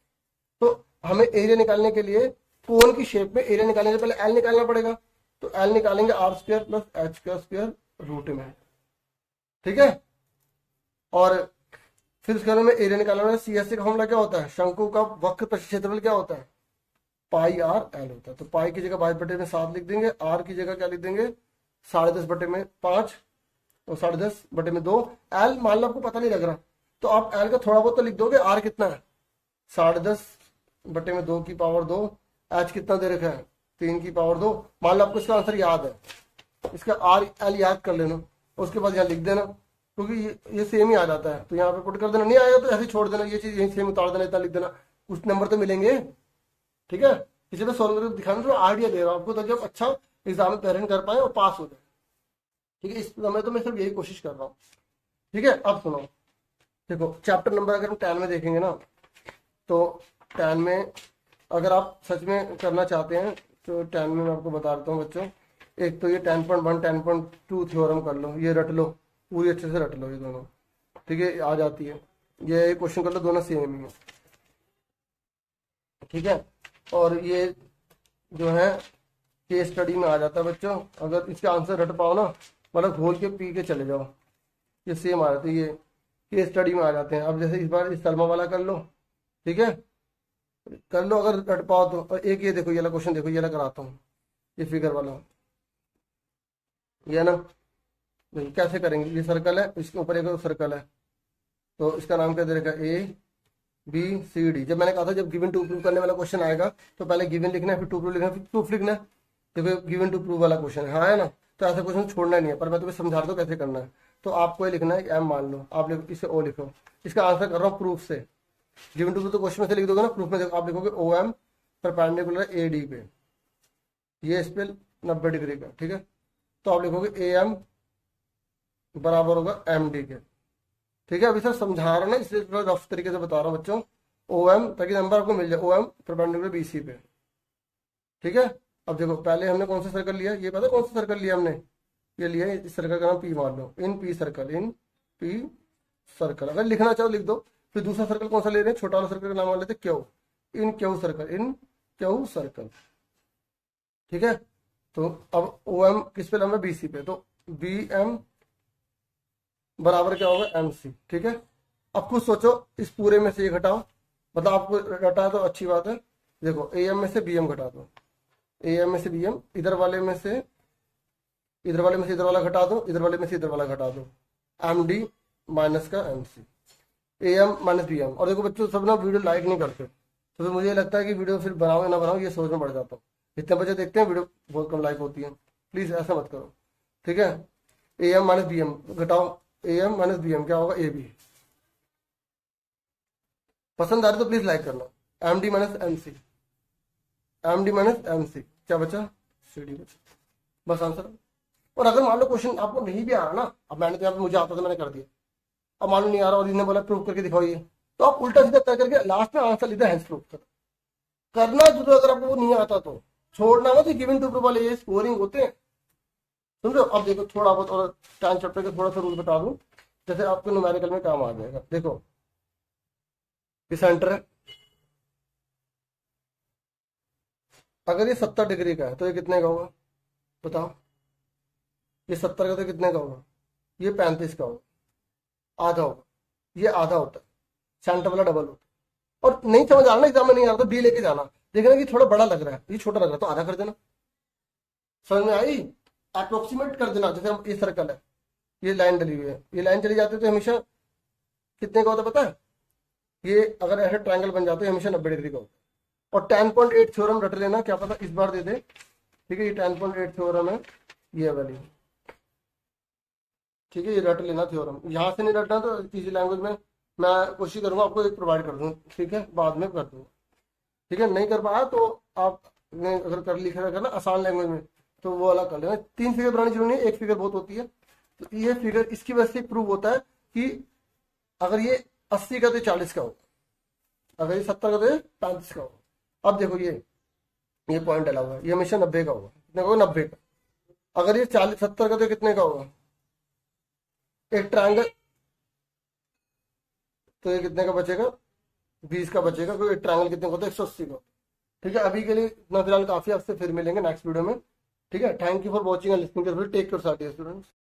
तो हमें एरिया निकालने के लिए कोन की शेप में एरिया निकालने से पहले एल निकालना पड़ेगा, तो एल निकालेंगे आर स्क्वायर प्लस एच का स्क्वायर रूट में। ठीक है, और फिर उसके में एरिया निकालना है। सीएससी का फॉर्मूला क्या होता है, शंकु का वक्र प्रति क्षेत्रफल क्या होता है, पाई आर एल होता है। तो पाई की जगह 22 बटे में 7 लिख देंगे, आर की जगह क्या लिख देंगे 10.5 बटे में 5, तो 10.5 बटे में 2। एल मान लो आपको पता नहीं लग रहा, तो आप एल का थोड़ा बहुत तो लिख दोगे, आर कितना है 10.5 बटे में 2 की पावर 2, एच कितना दे रखा है 3 की पावर 2। मान लो आपको इसका आंसर याद है, इसका आर एल याद कर लेना, उसके बाद यहाँ लिख देना, क्योंकि ये सेम ही आ जाता है। तो यहाँ पे पुट कर देना, नहीं आएगा तो ऐसे छोड़ देना, ये चीज यही सेम उतार देना, इतना लिख देना, कुछ नंबर तो मिलेंगे। ठीक है, इसे मैं सॉल्व करके दिखाना थोड़ा आइडिया दे रहा हूँ आपको, ताकि आप अच्छा एग्जाम में पेरेंट कर पाए और पास हो जाए। ठीक है, इस समय तो मैं सिर्फ यही कोशिश कर रहा हूँ। ठीक है, अब सुनो, देखो चैप्टर नंबर अगर हम 10 में देखेंगे ना, तो 10 में अगर आप सच में करना चाहते हैं तो 10 में मैं आपको बता देता हूँ बच्चों। एक तो ये 10.1 10.2 थ्योरम कर लो, ये रट लो, पूरी अच्छे से रट लो ये दोनों। ठीक है, आ जाती है, ये क्वेश्चन कर लो, दोनों सेम ही है। ठीक है, और ये जो है केस स्टडी में आ जाता है बच्चों, अगर इसके आंसर रट पाओ ना, मतलब घोल के पी के चले जाओ, ये सेम आ जाते हैं, ये केस स्टडी में आ जाते हैं। अब जैसे इस बार इस सलमा वाला कर लो, ठीक है कर लो अगर रट पाओ तो। और एक ये देखो ये वाला क्वेश्चन, देखो ये वाला कराता हूँ, ये फिगर वाला, ये ना देखो कैसे करेंगे। ये सर्कल है, इसके ऊपर एक सर्कल है, तो इसका नाम क्या दे रखा है ए बी सी डी। जब मैंने कहा था जब गिवन टू प्रूव करने वाला क्वेश्चन आएगा तो पहले गिवन लिखना है, फिर टू प्रूव लिखना है, फिर प्रूफ लिखना है। देखो गिवन टू प्रूव वाला क्वेश्चन है, हाँ है ना, तो ऐसा क्वेश्चन छोड़ना नहीं है, पर मैं तुम्हें समझा दो कैसे करना है। तो आपको ये लिखना है एम मान लो, आप लिखो इसे ओ लिखो, इसका आंसर कर रहा हूँ प्रूफ से। गिवन टू प्रूव तो क्वेश्चन में से लिख दोगे ना, प्रूफ में आप लिखोगे O M perpendicular A D पे, ये इस पे 90 डिग्री का। ठीक है, तो आप लिखोगे ए एम बराबर होगा एम डी के। ठीक है, अभी सर समझा रहा ना, इसलिए थोड़ा रफ तरीके से बता रहा हूँ बच्चों, ओ एम ताकि नंबर आपको मिल जाए, O M perpendicular B C पे। ठीक है, अब देखो पहले हमने कौन सा सर्कल लिया, ये पता कौन सा सर्कल लिया हमने, ये लिया इस सर्कल का नाम पी मान लो, in P circle, in P circle. अगर लिखना चाहो लिख दो। फिर दूसरा सर्कल कौन सा ले रहे हैं, छोटा वाला सर्कल का नाम मान लेते क्यू, इन क्यू सर्कल, इन क्यू सर्कल। ठीक है, तो अब ओ एम किस पे लंबा बी सी पे, तो बी एम बराबर क्या होगा एम सी। ठीक है, अब कुछ सोचो, इस पूरे में से ये घटाओ, मतलब आपको घटा दो अच्छी बात है। देखो ए एम में से बी एम घटा दो, ए एम में से बी एम, इधर वाले में से इधर वाला घटा दो, इधर वाले में से इधर वाला घटा दो, एम डी माइनस का M C, A M minus B M. और देखो बच्चों सब ना वीडियो लाइक नहीं करते, तो फिर मुझे लगता है कि वीडियो फिर बनाओ या ना बनाओ ये सोच में पड़ जाता हूँ। जितने बच्चे देखते हैं वीडियो बहुत कम लाइक होती है, प्लीज ऐसा मत करो। ठीक है, A M minus B M घटाओ, A M minus B M क्या होगा ए बी। पसंद आ रही तो प्लीज लाइक करना। M D minus M C, M D minus M C क्या बचा सी डी बचा, बस आंसर। और अगर मान लो क्वेश्चन आपको नहीं भी आ रहा ना, अब मैंने तो यहाँ पे मुझे आता था मैंने कर दिया, अब मान लो नहीं आ रहा और इन्होंने बोला प्रूव करके दिखाओ ये, तो आप उल्टा सीधा कर करके लास्ट में आंसर लिखा हैंस प्रूव कर करना जरूर, अगर आपको वो नहीं आता तो छोड़ना मत, गिवन टू प्रूव वाले ये स्कोरिंग होते हैं, समझो। अब देखो थोड़ा बहुत और टाइम चैप्टर का थोड़ा सा रूल बता दूं, जैसे आपको न्यूमेरिकल में काम आ जाएगा। देखो ये सेंटर है, अगर ये 70 डिग्री का है तो ये कितने का होगा बताओ, ये 70 का तो कितने का होगा, ये 35 का होगा, आधा होगा, ये आधा होता है, सेंटर वाला डबल होता है। और नहीं समझ आ रहा ना एग्जाम में नहीं आ रहा तो डी लेके जाना, देखना कि थोड़ा बड़ा लग रहा है, ये छोटा लग रहा है तो आधा कर देना, समझ में आई, अप्रोक्सीमेट कर देना। जैसे हम ये सर्कल है, ये लाइन डली हुई है, ये लाइन चली जाती है तो हमेशा कितने का होता है पता है, ये अगर ऐसे ट्रायंगल बन जाते हैं हमेशा 90 डिग्री का होता है। और 10.8 थ्योरम रट लेना, क्या पता इस बार दे दे, ठीक है, ये 10.8 थ्योरम है, ये वैल्यू, ठीक है, ये रट लेना थ्योरम। यहाँ से नहीं रटना तो इजी लैंग्वेज में मैं कोशिश करूंगा आपको एक प्रोवाइड कर दूँ, ठीक है, बाद में कर दूंगा, ठीक है। नहीं कर पाया तो आप अगर कर लिख रखा ना आसान लैंग्वेज में तो वो वाला कर लेना। 3 फिगर बनानी जरूरी नहीं है, एक फिगर बहुत होती है। तो ये फिगर इसकी वजह से प्रूव होता है कि अगर ये 80 का तो 40 का होगा, अगर ये 70 का तो 35 का होगा। अब देखो ये पॉइंट डला हुआ है, ये हमेशा 90 का होगा, कितने का होगा 90 का। अगर ये 70 का तो कितने का होगा, एक ट्रायंगल, तो ये कितने का बचेगा 20 का बचेगा, क्योंकि ट्रायंगल कितने का होता है 180 का। ठीक है, अभी के लिए इतना फिलहाल काफी, आपसे फिर मिलेंगे नेक्स्ट वीडियो में, ठीक है। Thank you for watching and listening, take care students.